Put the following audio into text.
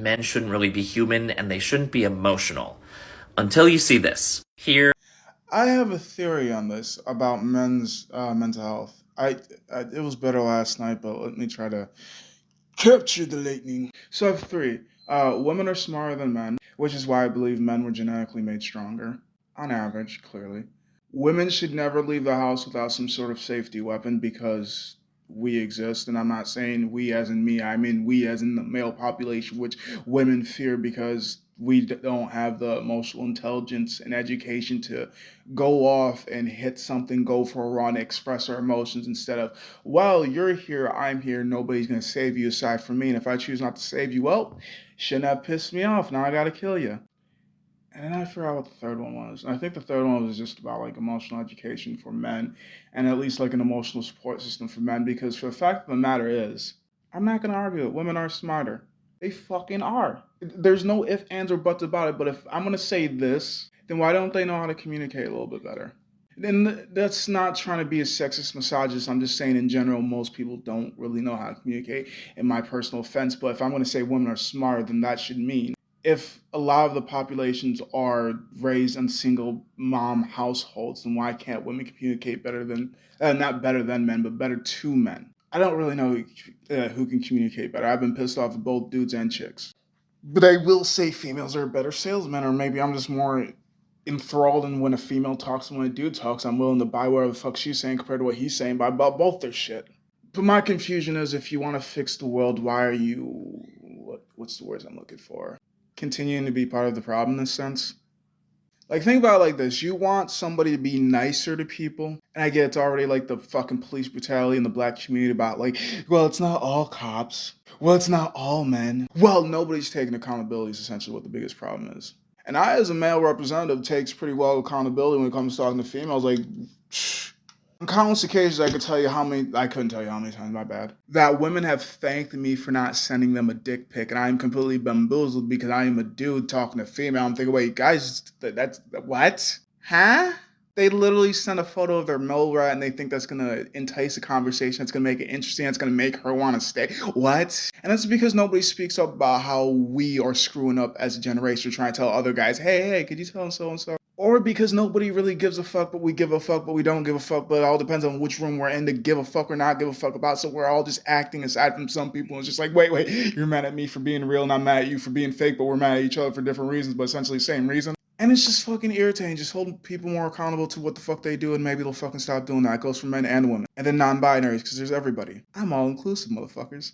men shouldn't really be human and they shouldn't be emotional. Until you see this. Here. I have a theory on this about men's mental health. It was better last night, but let me try to capture the lightning. So I have three. Women are smarter than men, which is why I believe men were genetically made stronger, on average, clearly. Women should never leave the house without some sort of safety weapon because we exist. And I'm not saying we as in me, I mean we as in the male population, which women fear because don't have the emotional intelligence and education to go off and hit something, go for a run, express our emotions instead of, well, you're here, I'm here, nobody's going to save you aside from me. And if I choose not to save you, well, shouldn't have pissed me off. Now I got to kill you. And then I forgot what the third one was. And I think the third one was just about like emotional education for men and at least like an emotional support system for men. Because for the fact of the matter is, I'm not going to argue it. Women are smarter. They fucking are. There's no ifs, ands, or buts about it. But if I'm going to say this, then why don't they know how to communicate a little bit better? And that's not trying to be a sexist misogynist. I'm just saying in general, most people don't really know how to communicate in my personal offense. But if I'm going to say women are smarter, then that should mean if a lot of the populations are raised in single mom households, then why can't women communicate better than, not better than men, but better to men? I don't really know who can communicate better. I've been pissed off at both dudes and chicks. But I will say females are better salesmen, or maybe I'm just more enthralled in when a female talks and when a dude talks. I'm willing to buy whatever the fuck she's saying compared to what he's saying, but I bought both their shit. But my confusion is if you want to fix the world, why are you, what's the words I'm looking for? Continuing to be part of the problem in a sense. Like, think about it like this. You want somebody to be nicer to people. And I get it's already like the fucking police brutality in the black community about, like, well, it's not all cops. Well, it's not all men. Well, nobody's taking accountability is essentially what the biggest problem is. And I, as a male representative, takes pretty well accountability when it comes to talking to females. Like, on countless occasions, I couldn't tell you how many times, my bad, that women have thanked me for not sending them a dick pic, and I am completely bamboozled because I am a dude talking to female. I'm thinking, wait, guys, that's what? Huh? They literally send a photo of their mole rat and they think that's gonna entice a conversation, it's gonna make it interesting, it's gonna make her wanna stay. What? And that's because nobody speaks up about how we are screwing up as a generation, trying to tell other guys, hey, could you tell so and so? Or because nobody really gives a fuck, but we give a fuck, but we don't give a fuck, but it all depends on which room we're in to give a fuck or not give a fuck about. So we're all just acting aside from some people. It's just like, wait, you're mad at me for being real and I'm mad at you for being fake, but we're mad at each other for different reasons, but essentially same reason. And it's just fucking irritating. Just holding people more accountable to what the fuck they do and maybe they'll fucking stop doing that. It goes for men and women. And then non-binaries, because there's everybody. I'm all inclusive, motherfuckers.